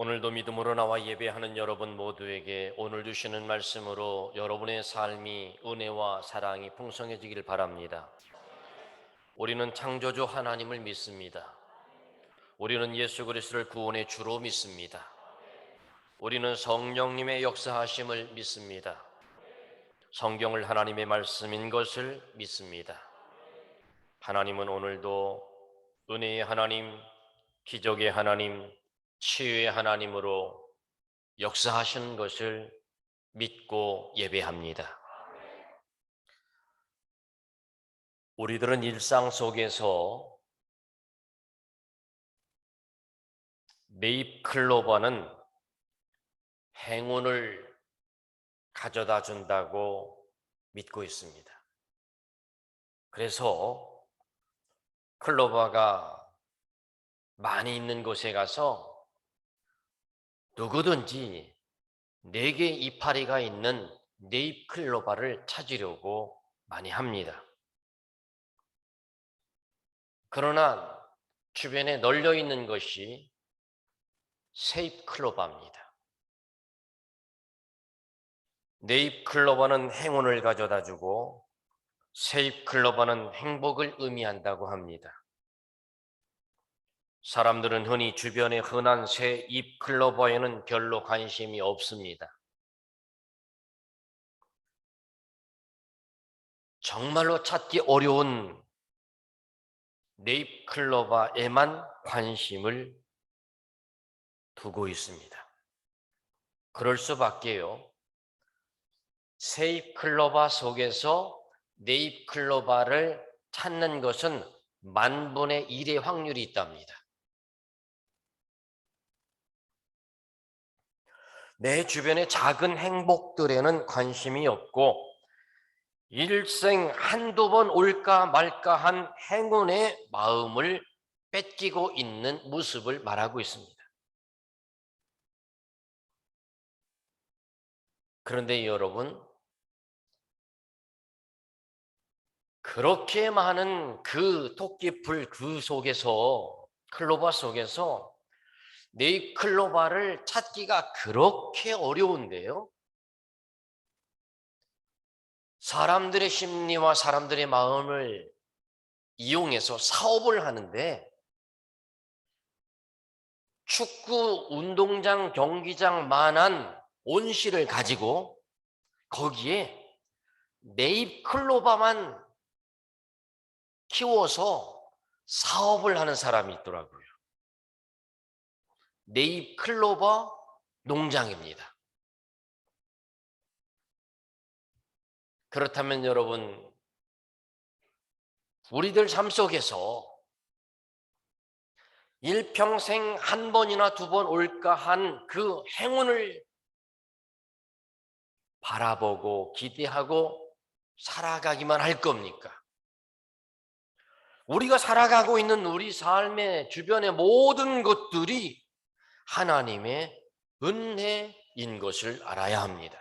오늘도 믿음으로 나와 예배하는 여러분 모두에게 오늘 주시는 말씀으로 여러분의 삶이 은혜와 사랑이 풍성해지길 바랍니다. 우리는 창조주 하나님을 믿습니다. 우리는 예수 그리스도를 구원의 주로 믿습니다. 우리는 성령님의 역사하심을 믿습니다. 성경을 하나님의 말씀인 것을 믿습니다. 하나님은 오늘도 은혜의 하나님, 기적의 하나님, 치유의 하나님으로 역사하시는 것을 믿고 예배합니다. 우리들은 일상 속에서 네잎클로버는 행운을 가져다 준다고 믿고 있습니다. 그래서 클로버가 많이 있는 곳에 가서 누구든지 4개 이파리가 있는 네잎클로버를 찾으려고 많이 합니다. 그러나 주변에 널려 있는 것이 세잎클로버입니다. 네잎클로버는 행운을 가져다 주고 세잎클로버는 행복을 의미한다고 합니다. 사람들은 흔히 주변의 흔한 세잎클로버에는 별로 관심이 없습니다. 정말로 찾기 어려운 네잎클로버에만 관심을 두고 있습니다. 그럴 수밖에요. 세잎클로버 속에서 네잎클로버를 찾는 것은 10,000분의 1의 확률이 있답니다. 내 주변의 작은 행복들에는 관심이 없고 일생 한두 번 올까 말까 한 행운의 마음을 뺏기고 있는 모습을 말하고 있습니다. 그런데 여러분, 그렇게 많은 그 토끼풀 그 속에서, 클로버 속에서 네잎클로버를 찾기가 그렇게 어려운데요. 사람들의 심리와 사람들의 마음을 이용해서 사업을 하는데 축구 운동장 경기장만한 온실을 가지고 거기에 네잎클로버만 키워서 사업을 하는 사람이 있더라고요. 네잎클로버 농장입니다. 그렇다면 여러분, 우리들 삶 속에서 일평생 한 번이나 2번 올까 한 그 행운을 바라보고 기대하고 살아가기만 할 겁니까? 우리가 살아가고 있는 우리 삶의 주변의 모든 것들이 하나님의 은혜인 것을 알아야 합니다.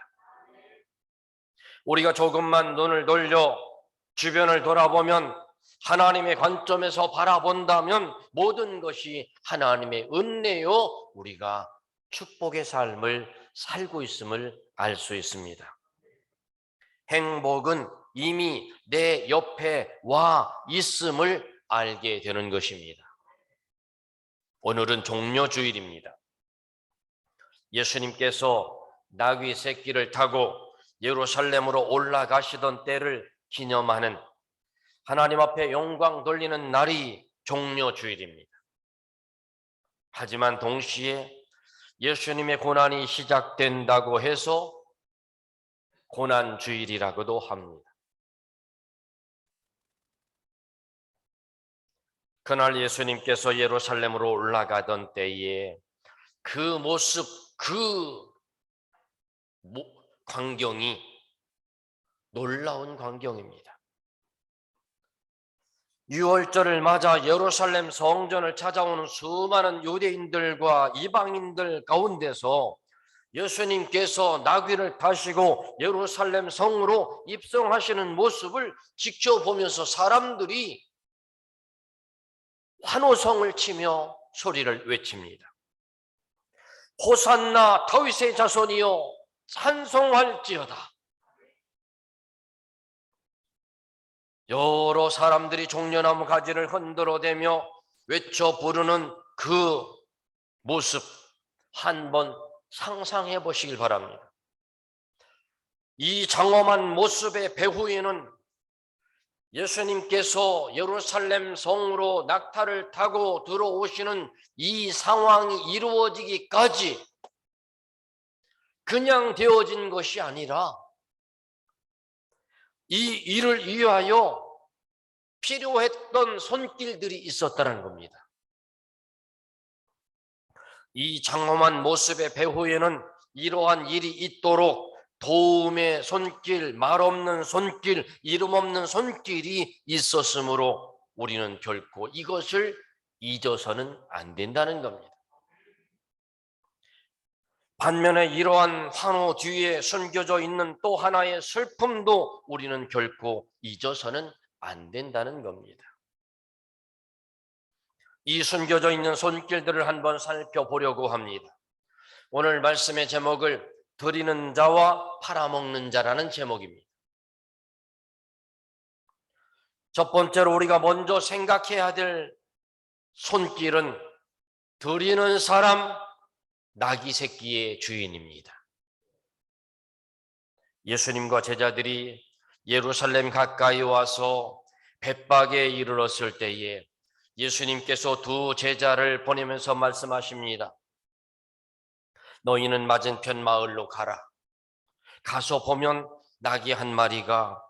우리가 조금만 눈을 돌려 주변을 돌아보면 하나님의 관점에서 바라본다면 모든 것이 하나님의 은혜요, 우리가 축복의 삶을 살고 있음을 알 수 있습니다. 행복은 이미 내 옆에 와 있음을 알게 되는 것입니다. 오늘은 종려주일입니다. 예수님께서 나귀 새끼를 타고 예루살렘으로 올라가시던 때를 기념하는 하나님 앞에 영광 돌리는 날이 종려주일입니다. 하지만 동시에 예수님의 고난이 시작된다고 해서 고난주일이라고도 합니다. 그날 예수님께서 예루살렘으로 올라가던 때에 그 모습, 그 광경이 놀라운 광경입니다. 유월절을 맞아 예루살렘 성전을 찾아오는 수많은 유대인들과 이방인들 가운데서 예수님께서 나귀를 타시고 예루살렘 성으로 입성하시는 모습을 지켜보면서 사람들이 환호성을 치며 소리를 외칩니다. 호산나 다윗의 자손이여 찬송할지어다. 여러 사람들이 종려나무 가지를 흔들어대며 외쳐 부르는 그 모습 한번 상상해 보시길 바랍니다. 이 장엄한 모습의 배후에는 예수님께서 예루살렘 성으로 낙타를 타고 들어오시는 이 상황이 이루어지기까지 그냥 되어진 것이 아니라 이 일을 위하여 필요했던 손길들이 있었다는 겁니다. 이 장엄한 모습의 배후에는 이러한 일이 있도록 도움의 손길, 말없는 손길, 이름 없는 손길이 있었으므로 우리는 결코 이것을 잊어서는 안 된다는 겁니다. 반면에 이러한 환호 뒤에 숨겨져 있는 또 하나의 슬픔도 우리는 결코 잊어서는 안 된다는 겁니다. 이 숨겨져 있는 손길들을 한번 살펴보려고 합니다. 오늘 말씀의 제목을 드리는 자와 팔아먹는 자라는 제목입니다. 첫 번째로 우리가 먼저 생각해야 될 손길은 드리는 사람, 나귀 새끼의 주인입니다. 예수님과 제자들이 예루살렘 가까이 와서 벳박에 이르렀을 때에 예수님께서 두 제자를 보내면서 말씀하십니다. 너희는 맞은편 마을로 가라. 가서 보면 나귀 한 마리가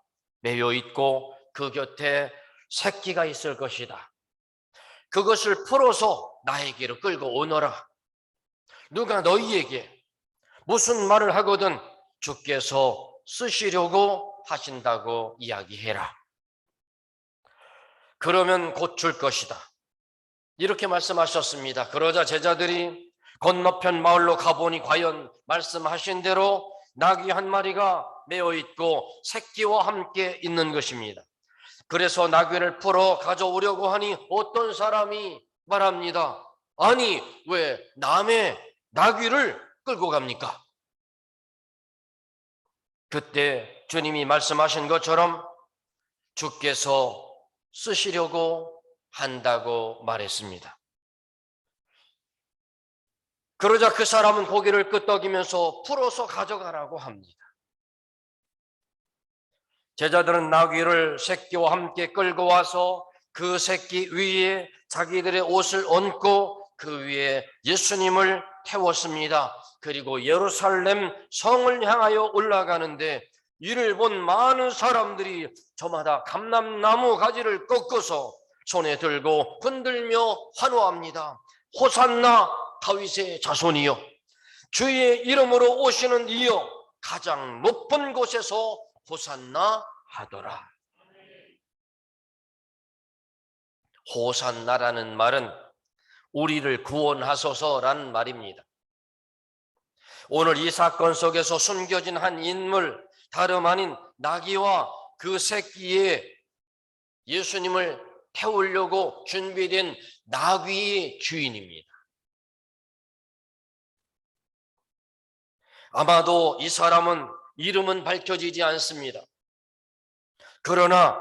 매여 있고 그 곁에 새끼가 있을 것이다. 그것을 풀어서 나에게로 끌고 오너라. 누가 너희에게 무슨 말을 하거든 주께서 쓰시려고 하신다고 이야기해라. 그러면 곧 줄 것이다. 이렇게 말씀하셨습니다. 그러자 제자들이 건너편 마을로 가보니 과연 말씀하신 대로 나귀 한 마리가 매어 있고 새끼와 함께 있는 것입니다. 그래서 나귀를 풀어 가져오려고 하니 어떤 사람이 말합니다. 아니, 왜 남의 나귀를 끌고 갑니까? 그때 주님이 말씀하신 것처럼 주께서 쓰시려고 한다고 말했습니다. 그러자 그 사람은 고개를 끄덕이면서 풀어서 가져가라고 합니다. 제자들은 나귀를 새끼와 함께 끌고 와서 그 새끼 위에 자기들의 옷을 얹고 그 위에 예수님을 태웠습니다. 그리고 예루살렘 성을 향하여 올라가는데 이를 본 많은 사람들이 저마다 감람나무 가지를 꺾어서 손에 들고 흔들며 환호합니다. 호산나 다윗의 자손이여, 주의 이름으로 오시는 이여, 가장 높은 곳에서 호산나 하더라. 호산나라는 말은 우리를 구원하소서라는 말입니다. 오늘 이 사건 속에서 숨겨진 한 인물, 다름 아닌 나귀와 그 새끼에 예수님을 태우려고 준비된 나귀의 주인입니다. 아마도 이 사람은 이름은 밝혀지지 않습니다. 그러나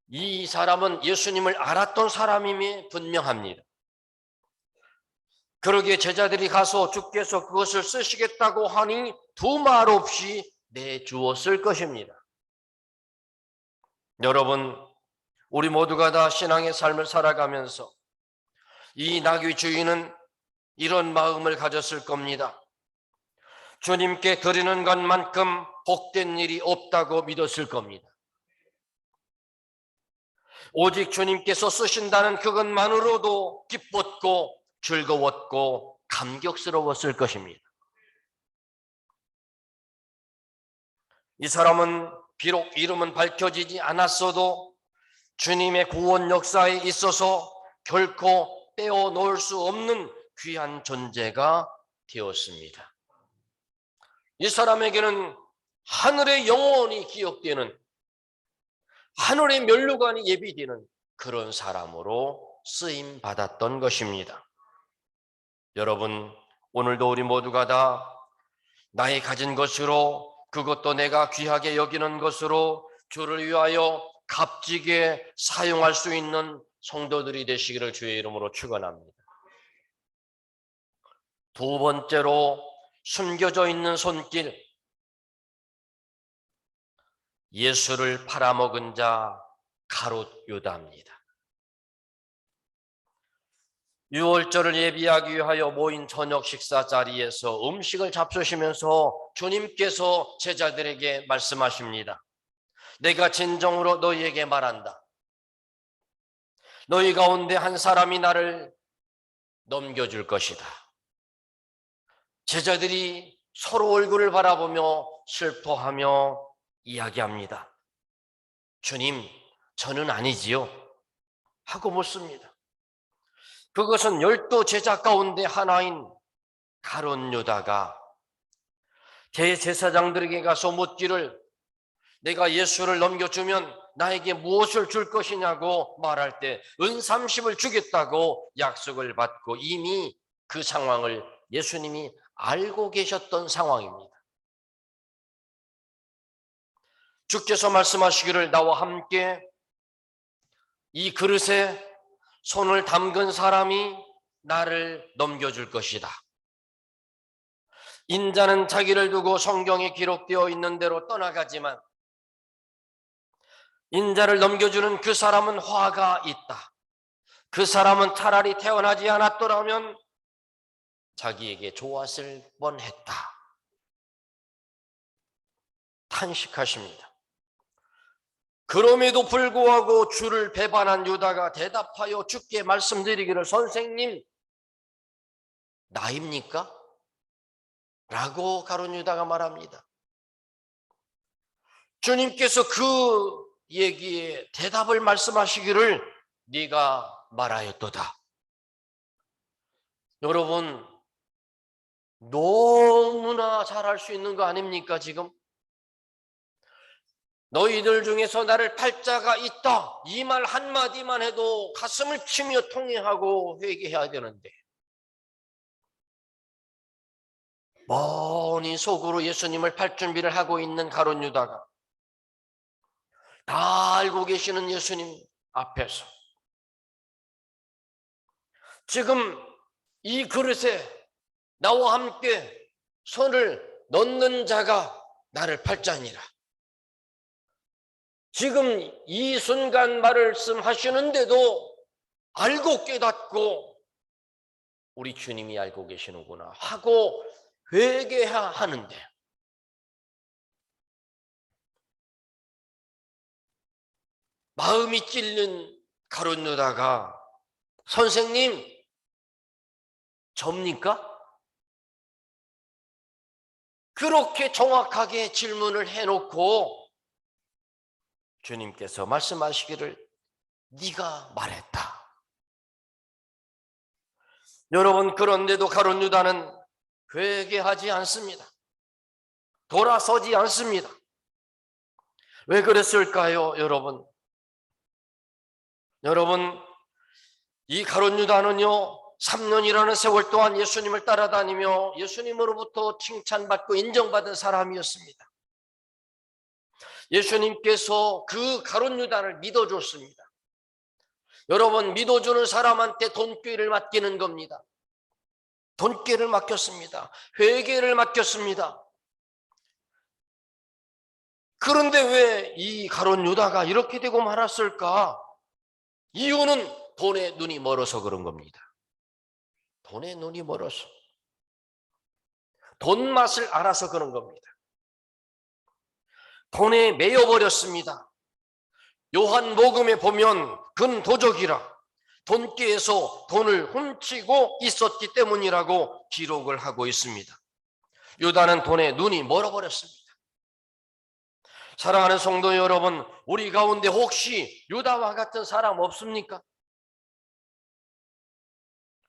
이 사람은 예수님을 알았던 사람임이 분명합니다. 그러기에 제자들이 가서 주께서 그것을 쓰시겠다고 하니 두 말 없이 내주었을 것입니다. 여러분, 우리 모두가 다 신앙의 삶을 살아가면서 이 나귀 주인은 이런 마음을 가졌을 겁니다. 주님께 드리는 것만큼 복된 일이 없다고 믿었을 겁니다. 오직 주님께서 쓰신다는 그것만으로도 기뻤고 즐거웠고 감격스러웠을 것입니다. 이 사람은 비록 이름은 밝혀지지 않았어도 주님의 구원 역사에 있어서 결코 떼어놓을 수 없는 귀한 존재가 되었습니다. 이 사람에게는 하늘의 영원히 기억되는, 하늘의 면류관이 예비되는 그런 사람으로 쓰임 받았던 것입니다. 여러분, 오늘도 우리 모두가 다 나의 가진 것으로, 그것도 내가 귀하게 여기는 것으로 주를 위하여 값지게 사용할 수 있는 성도들이 되시기를 주의 이름으로 축원합니다. 두 번째로 숨겨져 있는 손길, 예수를 팔아먹은 자 가롯 유다입니다. 유월절을 예비하기 위하여 모인 저녁 식사 자리에서 음식을 잡수시면서 주님께서 제자들에게 말씀하십니다. 내가 진정으로 너희에게 말한다. 너희 가운데 한 사람이 나를 넘겨줄 것이다. 제자들이 서로 얼굴을 바라보며 슬퍼하며 이야기합니다. 주님, 저는 아니지요? 하고 묻습니다. 그것은 12 제자 가운데 하나인 가룟 유다가 대제사장들에게 가서 묻기를 내가 예수를 넘겨주면 나에게 무엇을 줄 것이냐고 말할 때 은 30을 주겠다고 약속을 받고 이미 그 상황을 예수님이 알고 계셨던 상황입니다. 주께서 말씀하시기를 나와 함께 이 그릇에 손을 담근 사람이 나를 넘겨줄 것이다. 인자는 자기를 두고 성경에 기록되어 있는 대로 떠나가지만 인자를 넘겨주는 그 사람은 화가 있다. 그 사람은 차라리 태어나지 않았더라면 자기에게 좋았을 뻔했다. 탄식하십니다. 그럼에도 불구하고 주를 배반한 유다가 대답하여 주께 말씀드리기를 선생님, 나입니까? 라고 가룟 유다가 말합니다. 주님께서 그 얘기에 대답을 말씀하시기를 네가 말하였도다. 여러분, 너무나 잘할 수 있는 거 아닙니까 지금? 너희들 중에서 나를 팔 자가 있다. 이 말 한마디만 해도 가슴을 치며 통회하고 회개해야 되는데 뻔히 속으로 예수님을 팔 준비를 하고 있는 가룟 유다가 다 알고 계시는 예수님 앞에서 지금 이 그릇에 나와 함께 손을 넣는 자가 나를 팔 자니라. 지금 이 순간 말씀하시는데도 알고 깨닫고 우리 주님이 알고 계시는구나 하고 회개해야 하는데 마음이 찔린 가룟 유다가 선생님, 접니까? 그렇게 정확하게 질문을 해놓고 주님께서 말씀하시기를 네가 말했다. 여러분, 그런데도 가룟 유다는 회개하지 않습니다. 돌아서지 않습니다. 왜 그랬을까요, 여러분? 여러분, 이 가룟 유다는요 3년이라는 세월 동안 예수님을 따라다니며 예수님으로부터 칭찬받고 인정받은 사람이었습니다. 예수님께서 그 가룟 유다를 믿어줬습니다. 여러분, 믿어주는 사람한테 돈꾀를 맡기는 겁니다. 돈꾀를 맡겼습니다. 회개를 맡겼습니다. 그런데 왜 이 가룟 유다가 이렇게 되고 말았을까? 이유는 돈에 눈이 멀어서 그런 겁니다. 돈에 눈이 멀어서. 돈 맛을 알아서 그런 겁니다. 돈에 매여버렸습니다. 요한복음에 보면 근도적이라 돈꾀에서 돈을 훔치고 있었기 때문이라고 기록을 하고 있습니다. 유다는 돈에 눈이 멀어버렸습니다. 사랑하는 성도 여러분, 우리 가운데 혹시 유다와 같은 사람 없습니까?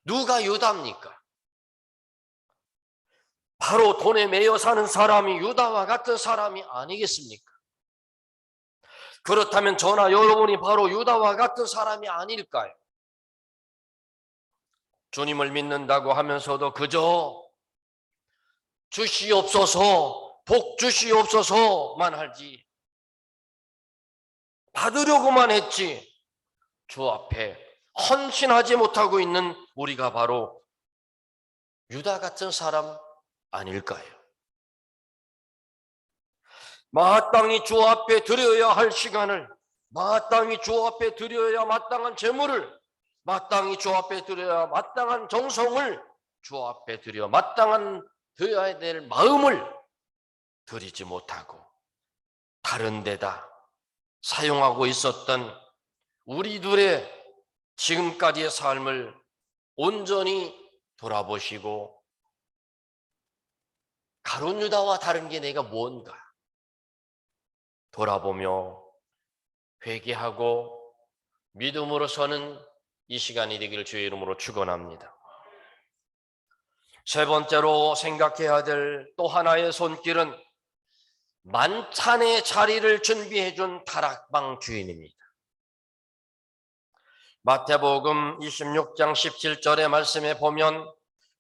누가 유다입니까? 바로 돈에 매여 사는 사람이 유다와 같은 사람이 아니겠습니까? 그렇다면 저나 여러분이 바로 유다와 같은 사람이 아닐까요? 주님을 믿는다고 하면서도 그저 주시옵소서, 복 주시옵소서만 하지 받으려고만 했지 주 앞에 헌신하지 못하고 있는 우리가 바로 유다 같은 사람 아닐까요? 마땅히 주 앞에 드려야 할 시간을, 마땅히 주 앞에 드려야 마땅한 재물을, 마땅히 주 앞에 드려야 마땅한 정성을, 주 앞에 드려 마땅한 드려야 될 마음을 드리지 못하고 다른 데다 사용하고 있었던 우리들의 지금까지의 삶을 온전히 돌아보시고 가룟 유다와 다른 게 내가 뭔가 돌아보며 회개하고 믿음으로 서는 이 시간이 되기를 주의 이름으로 축원합니다. 세 번째로 생각해야 될 또 하나의 손길은 만찬의 자리를 준비해 준 다락방 주인입니다. 마태복음 26장 17절의 말씀에 보면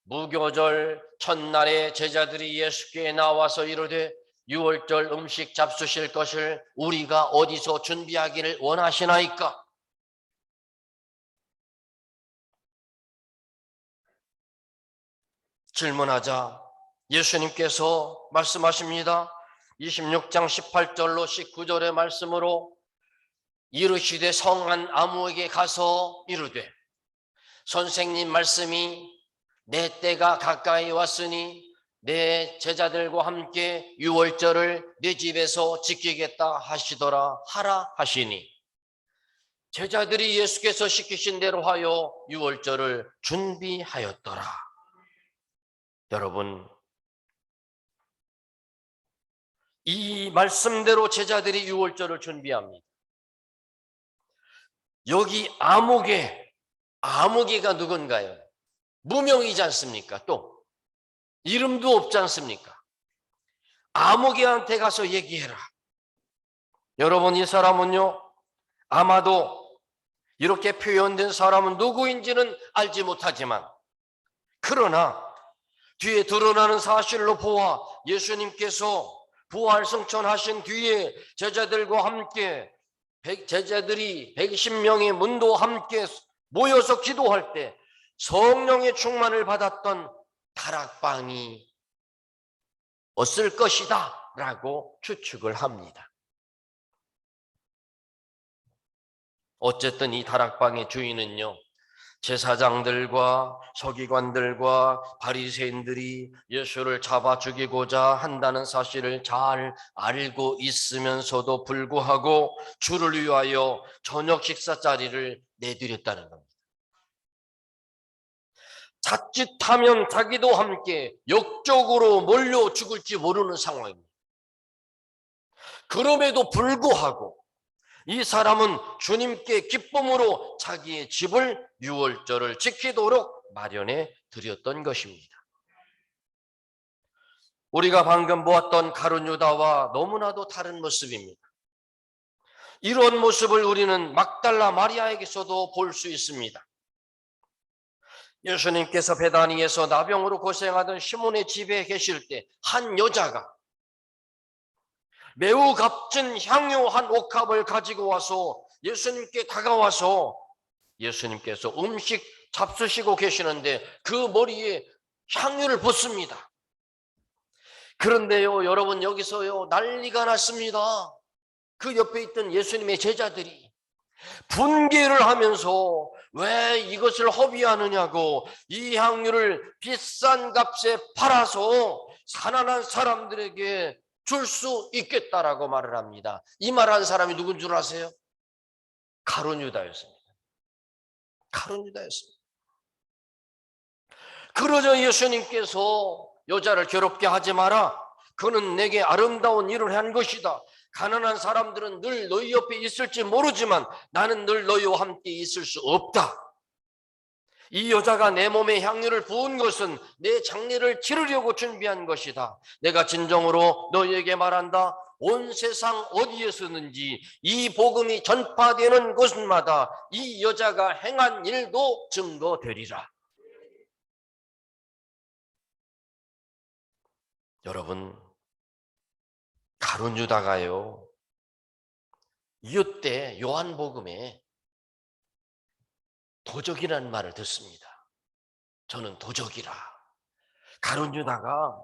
무교절 첫날에 제자들이 예수께 나와서 이르되 유월절 음식 잡수실 것을 우리가 어디서 준비하기를 원하시나이까? 질문하자 예수님께서 말씀하십니다. 26장 18절로 19절의 말씀으로 이르시되 성한 아무에게 가서 이르되 선생님 말씀이 내 때가 가까이 왔으니 내 제자들과 함께 유월절을 내 집에서 지키겠다 하시더라 하라 하시니 제자들이 예수께서 시키신 대로 하여 유월절을 준비하였더라. 여러분, 이 말씀대로 제자들이 유월절을 준비합니다. 여기 아무개가 누군가요? 무명이지 않습니까? 또 이름도 없지 않습니까? 아무개한테 가서 얘기해라. 여러분, 이 사람은요 아마도 이렇게 표현된 사람은 누구인지는 알지 못하지만 그러나 뒤에 드러나는 사실로 보아 예수님께서 부활 승천하신 뒤에 제자들과 함께 제자들이 120명의 문도와 함께 모여서 기도할 때 성령의 충만을 받았던 다락방이 없을 것이다 라고 추측을 합니다. 어쨌든 이 다락방의 주인은요 제사장들과 서기관들과 바리새인들이 예수를 잡아 죽이고자 한다는 사실을 잘 알고 있으면서도 불구하고 주를 위하여 저녁 식사 자리를 내드렸다는 겁니다. 자칫하면 자기도 함께 역적으로 몰려 죽을지 모르는 상황입니다. 그럼에도 불구하고 이 사람은 주님께 기쁨으로 자기의 집을 유월절을 지키도록 마련해 드렸던 것입니다. 우리가 방금 보았던 가룟 유다와 너무나도 다른 모습입니다. 이런 모습을 우리는 막달라 마리아에게서도 볼 수 있습니다. 예수님께서 베다니에서 나병으로 고생하던 시몬의 집에 계실 때 한 여자가 매우 값진 향유 한 옥합을 가지고 와서 예수님께 다가와서 예수님께서 음식 잡수시고 계시는데 그 머리에 향유를 붓습니다. 그런데요 여러분 여기서요 난리가 났습니다. 그 옆에 있던 예수님의 제자들이 분개를 하면서 왜 이것을 허비하느냐고 이 향유를 비싼 값에 팔아서 가난한 사람들에게 줄 수 있겠다라고 말을 합니다. 이 말한 사람이 누군 줄 아세요? 가룟 유다였습니다. 가룟 유다였습니다. 그러자 예수님께서 여자를 괴롭게 하지 마라. 그는 내게 아름다운 일을 한 것이다. 가난한 사람들은 늘 너희 옆에 있을지 모르지만 나는 늘 너희와 함께 있을 수 없다. 이 여자가 내 몸에 향유를 부은 것은 내 장례를 치르려고 준비한 것이다. 내가 진정으로 너희에게 말한다. 온 세상 어디에서든지 이 복음이 전파되는 곳마다 이 여자가 행한 일도 증거되리라. 여러분, 가룟 유다가요, 이때 요한복음에 도적이라는 말을 듣습니다. 저는 도적이라. 가룟 유다가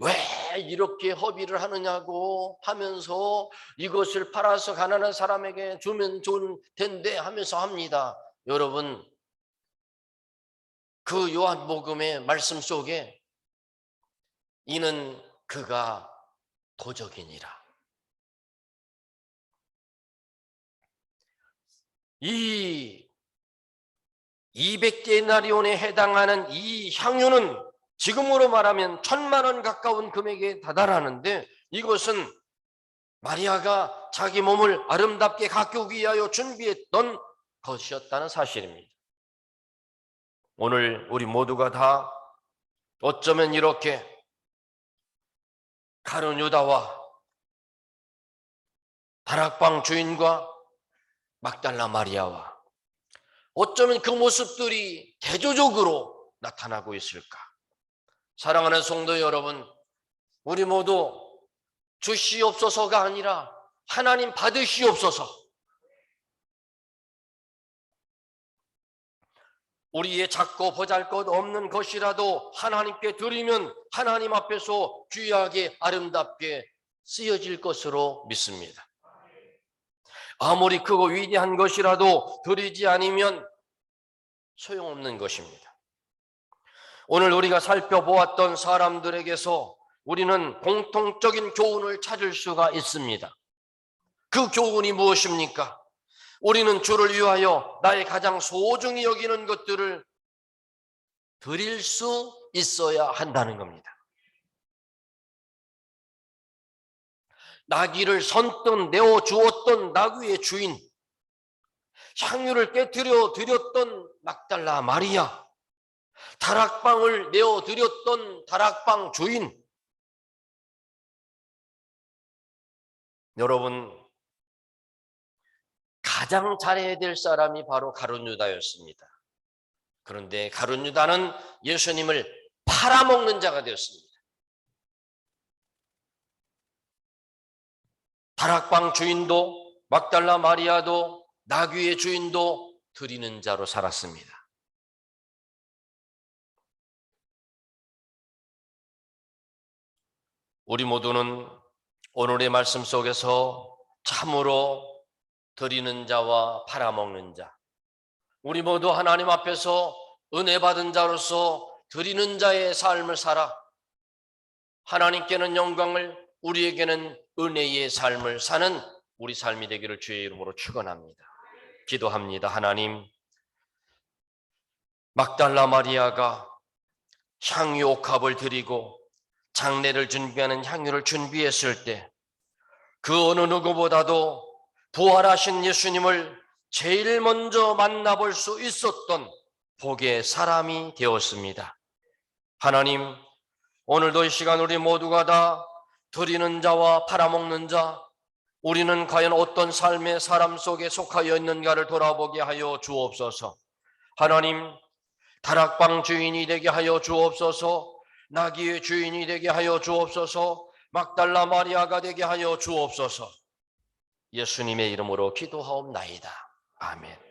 왜 이렇게 허비를 하느냐고 하면서 이것을 팔아서 가난한 사람에게 주면 좋을 텐데 하면서 합니다. 여러분, 그 요한복음의 말씀 속에 이는 그가 도적이니라. 이 200데나리온에 해당하는 이 향유는 지금으로 말하면 1,000만 원 가까운 금액에 다다르는데, 이것은 마리아가 자기 몸을 아름답게 가꾸기 위하여 준비했던 것이었다는 사실입니다. 오늘 우리 모두가 다 어쩌면 이렇게 가룟 유다와 다락방 주인과 막달라 마리아와 어쩌면 그 모습들이 대조적으로 나타나고 있을까? 사랑하는 성도 여러분, 우리 모두 주시옵소서가 아니라 하나님 받으시옵소서. 우리의 작고 보잘것없는 것이라도 하나님께 드리면 하나님 앞에서 귀하게 아름답게 쓰여질 것으로 믿습니다. 아무리 크고 위대한 것이라도 드리지 않으면 소용없는 것입니다. 오늘 우리가 살펴보았던 사람들에게서 우리는 공통적인 교훈을 찾을 수가 있습니다. 그 교훈이 무엇입니까? 우리는 주를 위하여 나의 가장 소중히 여기는 것들을 드릴 수 있어야 한다는 겁니다. 나귀를 선뜻 내어주었던 나귀의 주인, 향유를 깨뜨려 드렸던 막달라 마리아, 다락방을 내어드렸던 다락방 주인. 여러분, 가장 잘해야 될 사람이 바로 가룟 유다였습니다. 그런데 가룟 유다는 예수님을 팔아먹는 자가 되었습니다. 다락방 주인도 막달라 마리아도 나귀의 주인도 드리는 자로 살았습니다. 우리 모두는 오늘의 말씀 속에서 참으로 드리는 자와 팔아먹는 자, 우리 모두 하나님 앞에서 은혜 받은 자로서 드리는 자의 삶을 살아 하나님께는 영광을, 우리에게는 은혜의 삶을 사는 우리 삶이 되기를 주의 이름으로 축원합니다. 기도합니다. 하나님, 막달라 마리아가 향유 옥합을 드리고 장례를 준비하는 향유를 준비했을 때 그 어느 누구보다도 부활하신 예수님을 제일 먼저 만나볼 수 있었던 복의 사람이 되었습니다. 하나님, 오늘도 이 시간 우리 모두가 다 드리는 자와 팔아먹는 자, 우리는 과연 어떤 삶의 사람 속에 속하여 있는가를 돌아보게 하여 주옵소서. 하나님, 다락방 주인이 되게 하여 주옵소서. 나귀의 주인이 되게 하여 주옵소서. 막달라 마리아가 되게 하여 주옵소서. 예수님의 이름으로 기도하옵나이다. 아멘.